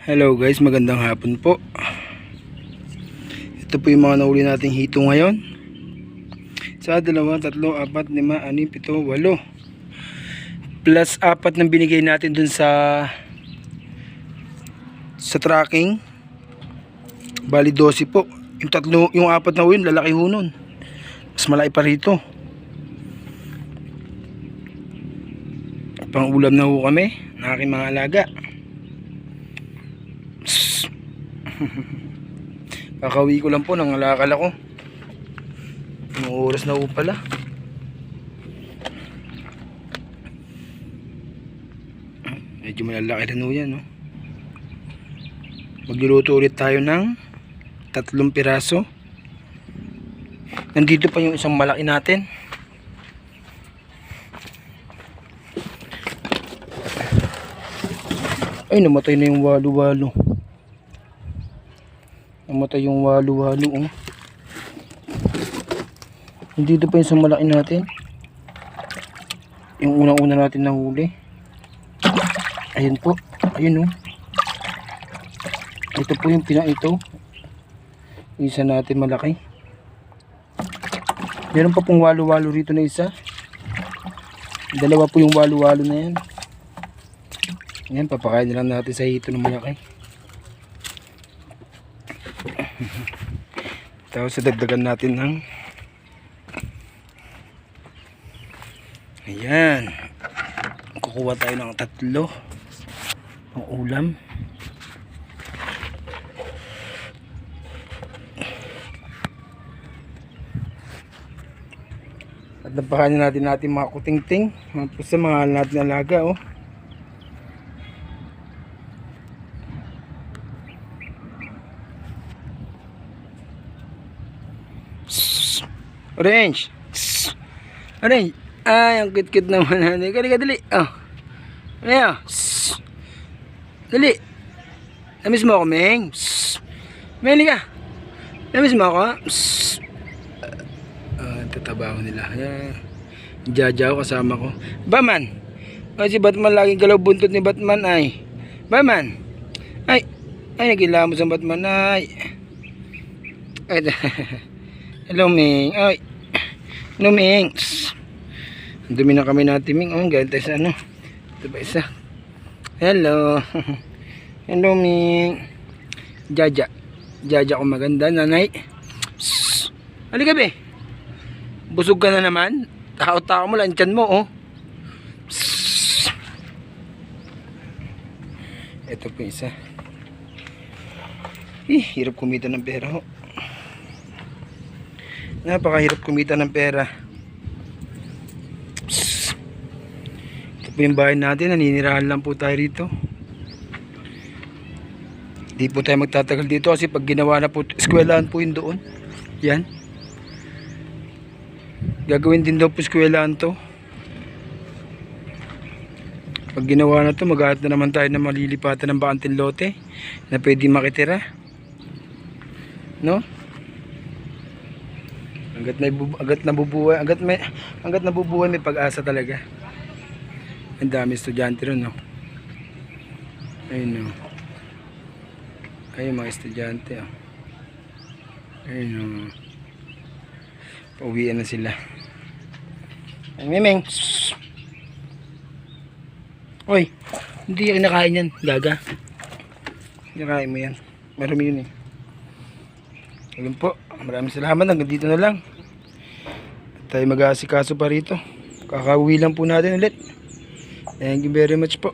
Hello guys, magandang hapon po. Ito po yung mga nahuli nating hito ngayon. Sa 2, 3, 4, 5, 6, 7, 8 plus 4 na binigay natin dun sa tracking. Bali 12 po. Yung 4 na yun, lalaki ho nun. Mas malaki pa rito. Pang ulam na ho kami ng aking mga alaga. Kakauwi ko lang po ng alakal ako. Yung oras na po pala. Medyo malalaki rin po yan, no? Magluluto ulit tayo ng 3 piraso. Nandito pa yung isang malaki natin. Ay, namatay na yung walo-walo. Namatay yung walo-walo, oh. Nandito pa yung isang malaki natin. Yung unang-una natin nahuli. Ayun po. Ayun, oh. Ito po yung ito. Isa natin malaki. Meron pa pong walo-walo rito na isa. Dalawa po yung walo-walo na yan. Yan, papakain na lang natin sa hito ng malaki. Tapos dagdagan natin ng ayan, kukuha tayo ng 3 ang ulam. At napakain natin mga kutingting, mga pusa, mga natin alaga, oh. Orange. Orange. Ay, ang cute-cute naman. Dali, dali. Oh. Ano? Dali. Namiss mo ako, Meng? Meli ka. Namiss mo ako? Tatabaho nila. Jaja ko kasama ko. Batman. Ay, si Batman laging galaw buntot ni Batman ay. Batman. Ay, nagilamos ang Batman ay. Ay, hello, Meng. Ay. Hello, Meng. Dumi na kami natin, Meng. Oh, galit tayo sa ano. Ito ba isa? Hello. Hello, Meng. Jaja. Jaja ko maganda, nanay. Halika, be. Busog ka na naman. Takaw-takaw mo lang, tiyan mo, oh. Ito po isa. Hirap kumita ng pera, oh. Napakahirap kumita ng pera. Ito po yung bahay natin. Naninirahan lang po tayo rito. Hindi po tayo magtatagal dito kasi pag ginawa na po, eskwelahan po yun doon. Yan. Gagawin din daw po eskwelahan to. Pag ginawa na to, maghahanap na naman tayo na malilipatan ng bakanting lote na pwede makitira. No? Hanggat nabubuhay may pag-asa talaga. Ang dami estudyante ron, no. Ayun, no. Ayun mga estudyante, oh. Ayun, no. Pauwian na sila. Ay, Memeng. Oy, hindi yung nakain yan, gaga. Nakain mo yan. Marami yun, eh. Ayun po, maraming salamat, hanggang dito na lang. Tayo mag-aasikaso pa rito. Kakauwi lang po natin ulit. Thank you very much po.